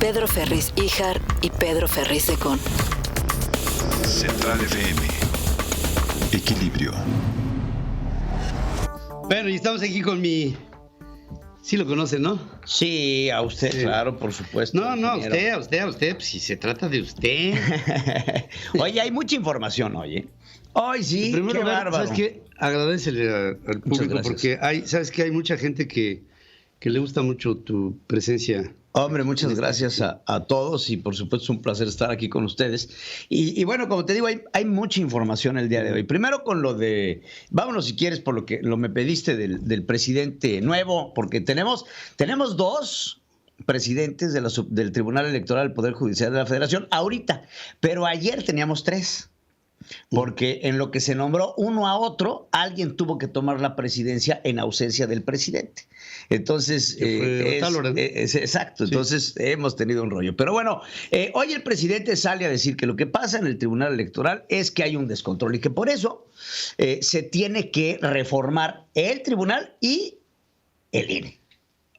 Pedro Ferriz Híjar y Pedro Ferriz Secón. Central FM. Equilibrio. Bueno, y estamos aquí con mi... Sí lo conocen, ¿no? Sí, a usted, sí. Claro, por supuesto. No, a usted, pues si se trata de usted. Oye, hay mucha información hoy, ¿eh? Hoy sí, primero, qué bárbaro. ¿sabes qué? Agradécele al público porque ¿sabes qué? Hay mucha gente que le gusta mucho tu presencia. Hombre, muchas gracias a todos y por supuesto es un placer estar aquí con ustedes. Y bueno, como te digo, hay mucha información el día de hoy. Primero con lo de, vámonos si quieres por lo que me pediste del presidente nuevo, porque tenemos dos presidentes del Tribunal Electoral del Poder Judicial de la Federación ahorita, pero ayer teníamos 3. Porque en lo que se nombró uno a otro, alguien tuvo que tomar la presidencia en ausencia del presidente. Entonces, exacto, entonces sí. Hemos tenido un rollo. Pero bueno, hoy el presidente sale a decir que lo que pasa en el Tribunal Electoral es que hay un descontrol y que por eso se tiene que reformar el tribunal y el INE.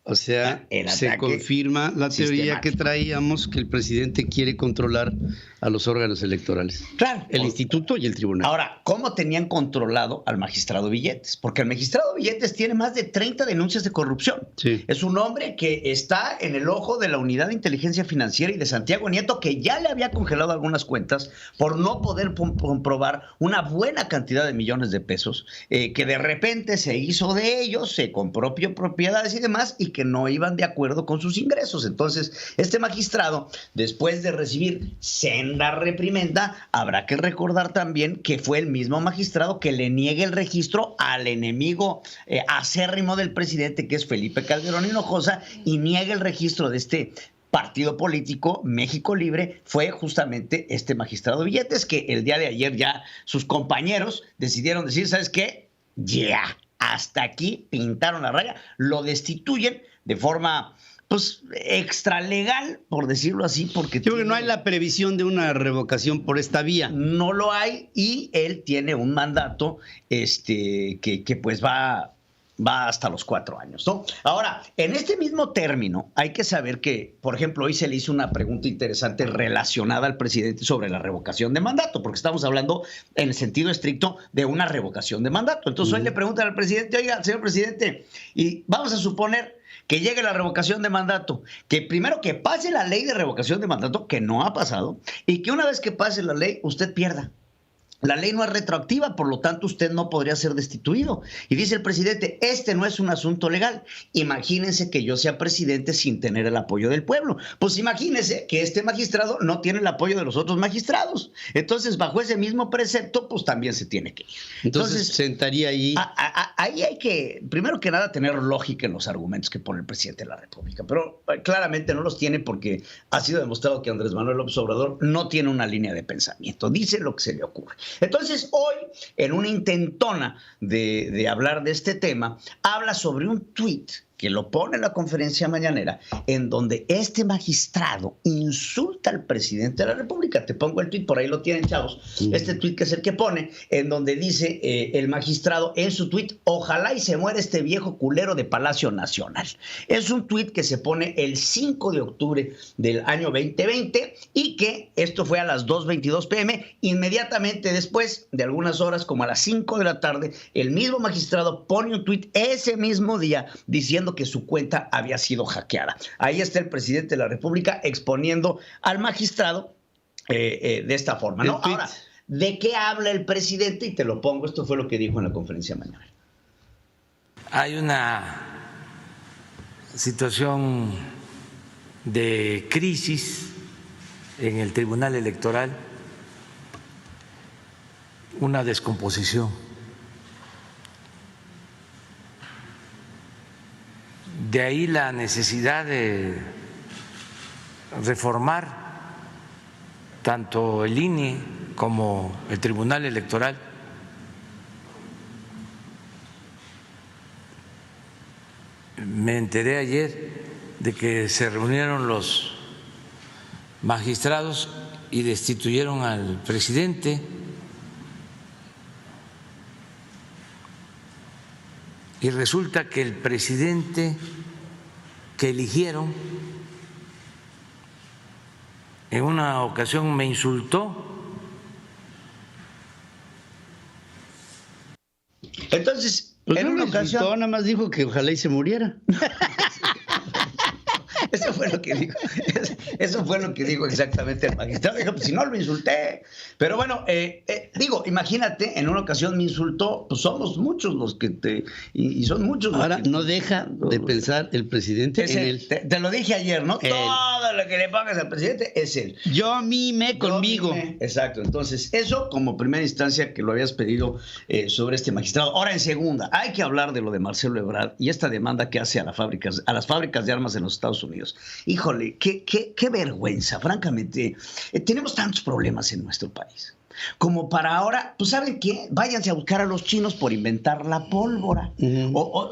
O sea, se confirma la teoría que traíamos que el presidente quiere controlar a los órganos electorales. Claro. El instituto y el tribunal. Ahora, ¿cómo tenían controlado al magistrado Billetes? Porque el magistrado Billetes tiene más de 30 denuncias de corrupción. Sí. Es un hombre que está en el ojo de la Unidad de Inteligencia Financiera y de Santiago Nieto, que ya le había congelado algunas cuentas por no poder comprobar una buena cantidad de millones de pesos, que de repente se hizo de ellos, se compró propiedades y demás, y que no iban de acuerdo con sus ingresos. Entonces, este magistrado, después de recibir senda reprimenda, habrá que recordar también que fue el mismo magistrado que le niegue el registro al enemigo acérrimo del presidente, que es Felipe Calderón Hinojosa, y niegue el registro de este partido político, México Libre, fue justamente este magistrado Billetes, que el día de ayer ya sus compañeros decidieron decir, ¿sabes qué? Ya, hasta aquí pintaron la raya, lo destituyen de forma, pues, extralegal, por decirlo así, porque... Yo creo que no hay la previsión de una revocación por esta vía. No lo hay, y él tiene un mandato que pues va hasta los 4 años, ¿no? Ahora, en este mismo término, hay que saber que, por ejemplo, hoy se le hizo una pregunta interesante relacionada al presidente sobre la revocación de mandato, porque estamos hablando en el sentido estricto de una revocación de mandato. Entonces, hoy le preguntan al presidente, oiga, señor presidente, y vamos a suponer que llegue la revocación de mandato, que primero que pase la ley de revocación de mandato, que no ha pasado, y que una vez que pase la ley, usted pierda. La ley no es retroactiva, por lo tanto usted no podría ser destituido. Y dice el presidente, este no es un asunto legal. Imagínense que yo sea presidente sin tener el apoyo del pueblo. Pues imagínense que este magistrado no tiene el apoyo de los otros magistrados. Entonces, bajo ese mismo precepto, pues también se tiene que ir. Entonces sentaría ahí... Ahí hay que, primero que nada, tener lógica en los argumentos que pone el presidente de la República. Pero claramente no los tiene porque ha sido demostrado que Andrés Manuel López Obrador no tiene una línea de pensamiento. Dice lo que se le ocurre. Entonces, hoy, en una intentona de hablar de este tema, habla sobre un tuit que lo pone en la conferencia mañanera, en donde este magistrado insulta al presidente de la República. Te pongo el tuit, por ahí lo tienen, chavos. Sí. Este tuit que es el que pone, en donde dice el magistrado en su tuit, ojalá y se muera este viejo culero de Palacio Nacional. Es un tuit que se pone el 5 de octubre del año 2020 y que esto fue a las 2:22 p.m. Inmediatamente después de algunas horas, como a las 5 de la tarde, el mismo magistrado pone un tuit ese mismo día diciendo que su cuenta había sido hackeada. Ahí está el presidente de la República exponiendo al magistrado de esta forma, ¿no? Ahora, ¿de qué habla el presidente? Y te lo pongo, esto fue lo que dijo en la conferencia mañana. Hay una situación de crisis en el Tribunal Electoral, una descomposición. De ahí la necesidad de reformar tanto el INE como el Tribunal Electoral. Me enteré ayer de que se reunieron los magistrados y destituyeron al presidente. Y resulta que el presidente que eligieron en una ocasión me insultó. Entonces, pues en una ocasión nada más dijo que ojalá y se muriera. Eso fue lo que dijo. Eso fue lo que dijo exactamente el magistrado. Dijo, pues si no lo insulté. Pero bueno, digo, imagínate, en una ocasión me insultó, pues somos muchos los que y son muchos los Ahora, que, no deja de pensar el presidente en él. Te lo dije ayer, ¿no? Él. Todo lo que le pongas al presidente es él. Yo mime conmigo. Exacto. Entonces, eso como primera instancia que lo habías pedido sobre este magistrado. Ahora, en segunda, hay que hablar de lo de Marcelo Ebrard y esta demanda que hace a las fábricas de armas en los Estados Unidos. Híjole, qué vergüenza, francamente. Tenemos tantos problemas en nuestro país. Como para ahora, pues ¿saben qué? Váyanse a buscar a los chinos por inventar la pólvora.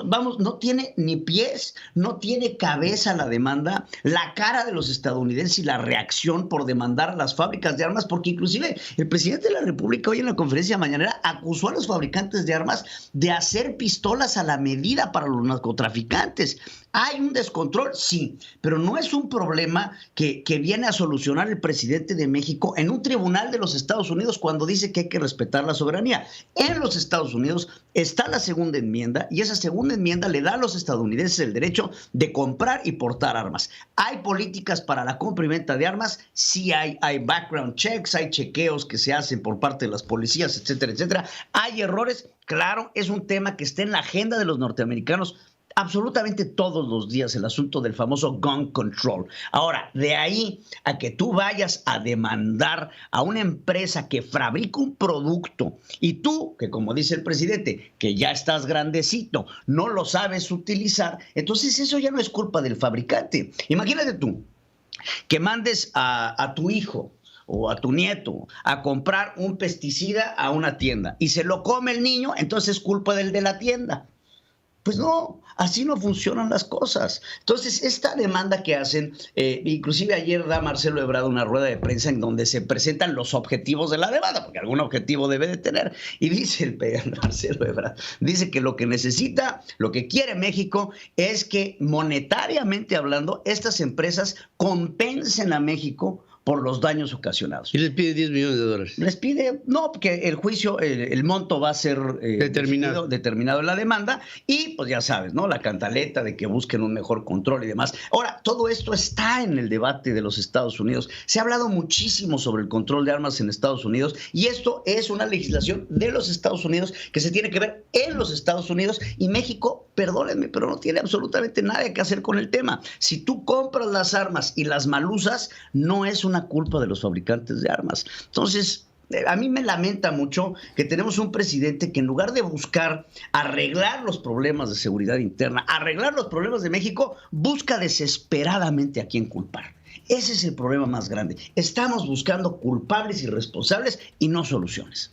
Vamos, no tiene ni pies, no tiene cabeza la demanda, la cara de los estadounidenses y la reacción por demandar a las fábricas de armas, porque inclusive el presidente de la República hoy en la conferencia mañanera acusó a los fabricantes de armas de hacer pistolas a la medida para los narcotraficantes. ¿Hay un descontrol? Sí, pero no es un problema que viene a solucionar el presidente de México en un tribunal de los Estados Unidos cuando dice que hay que respetar la soberanía. En los Estados Unidos está la segunda enmienda y esa segunda enmienda le da a los estadounidenses el derecho de comprar y portar armas. ¿Hay políticas para la compra y venta de armas? Sí hay background checks, hay chequeos que se hacen por parte de las policías, etcétera, etcétera. ¿Hay errores? Claro, es un tema que está en la agenda de los norteamericanos absolutamente todos los días, el asunto del famoso gun control. Ahora, de ahí a que tú vayas a demandar a una empresa que fabrica un producto y tú, que como dice el presidente, que ya estás grandecito, no lo sabes utilizar, entonces eso ya no es culpa del fabricante. Imagínate tú que mandes a tu hijo o a tu nieto a comprar un pesticida a una tienda y se lo come el niño, entonces es culpa del de la tienda. Pues no, así no funcionan las cosas. Entonces, esta demanda que hacen, inclusive ayer da Marcelo Ebrard una rueda de prensa en donde se presentan los objetivos de la demanda, porque algún objetivo debe de tener. Y dice el Marcelo Ebrard, dice que lo que necesita, lo que quiere México es que monetariamente hablando, estas empresas compensen a México por los daños ocasionados. Y les pide $10 millones. Les pide, no, porque el juicio, el monto va a ser determinado en la demanda y pues ya sabes, ¿no? La cantaleta de que busquen un mejor control y demás. Ahora, todo esto está en el debate de los Estados Unidos. Se ha hablado muchísimo sobre el control de armas en Estados Unidos y esto es una legislación de los Estados Unidos que se tiene que ver en los Estados Unidos y México, perdónenme, pero no tiene absolutamente nada que hacer con el tema. Si tú compras las armas y las mal usas, no es una culpa de los fabricantes de armas. Entonces, a mí me lamenta mucho que tenemos un presidente que en lugar de buscar arreglar los problemas de seguridad interna, arreglar los problemas de México, busca desesperadamente a quién culpar. Ese es el problema más grande. Estamos buscando culpables y responsables y no soluciones.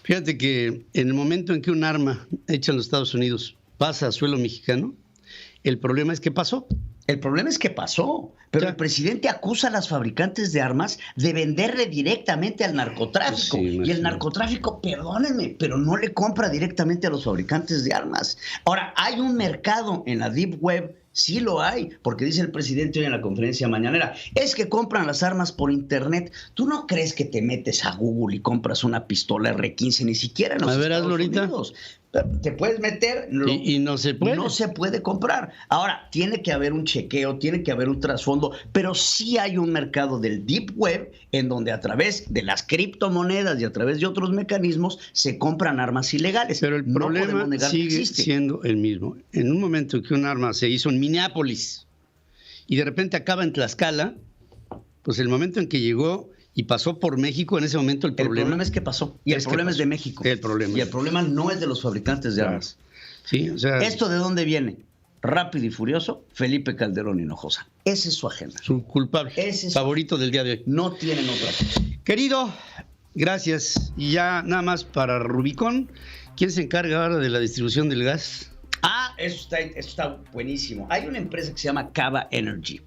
Fíjate que en el momento en que un arma hecha en los Estados Unidos pasa a suelo mexicano, el problema es que pasó. El problema es que pasó, pero el presidente acusa a las fabricantes de armas de venderle directamente al narcotráfico. Sí, y el narcotráfico, perdónenme, pero no le compra directamente a los fabricantes de armas. Ahora, hay un mercado en la Deep Web. Sí lo hay, porque dice el presidente hoy en la conferencia mañanera, es que compran las armas por internet. ¿Tú no crees que te metes a Google y compras una pistola R15 ni siquiera en los Estados Unidos? Te puedes meter y no se puede. No se puede comprar. Ahora, tiene que haber un chequeo, tiene que haber un trasfondo, pero sí hay un mercado del Deep Web en donde a través de las criptomonedas y a través de otros mecanismos se compran armas ilegales. Pero el problema sigue siendo el mismo. En un momento que un arma se hizo en Minneapolis y de repente acaba en Tlaxcala, pues el momento en que llegó y pasó por México, en ese momento el problema es que pasó. Y el problema es de México. El problema. Y el problema no es de los fabricantes de armas. Sí, o sea, ¿esto de dónde viene? Rápido y furioso, Felipe Calderón Hinojosa. Esa es su agenda. Su culpable. Ese es favorito del día de hoy. No tienen otra cosa. Querido, gracias. Y ya nada más para Rubicón, ¿quién se encarga ahora de la distribución del gas? Eso está buenísimo. Hay una empresa que se llama Cava Energy.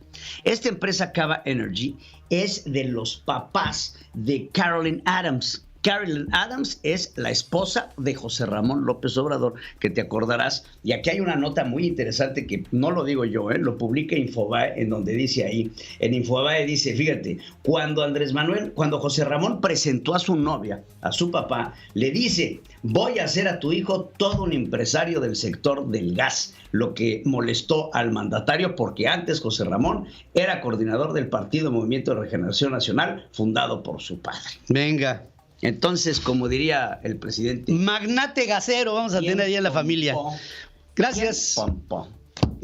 Esta empresa Cava Energy es de los papás de Carolyn Adams. Carolyn Adams es la esposa de José Ramón López Obrador, que te acordarás. Y aquí hay una nota muy interesante que no lo digo yo, lo publica Infobae, en donde dice ahí, en Infobae dice, fíjate, cuando José Ramón presentó a su novia, a su papá, le dice, voy a hacer a tu hijo todo un empresario del sector del gas, lo que molestó al mandatario porque antes José Ramón era coordinador del Partido Movimiento de Regeneración Nacional, fundado por su padre. Venga. Entonces, como diría el presidente, magnate gasero vamos a tener ahí en la familia. Gracias. Vamos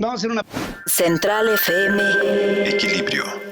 a hacer una... Central FM. Equilibrio.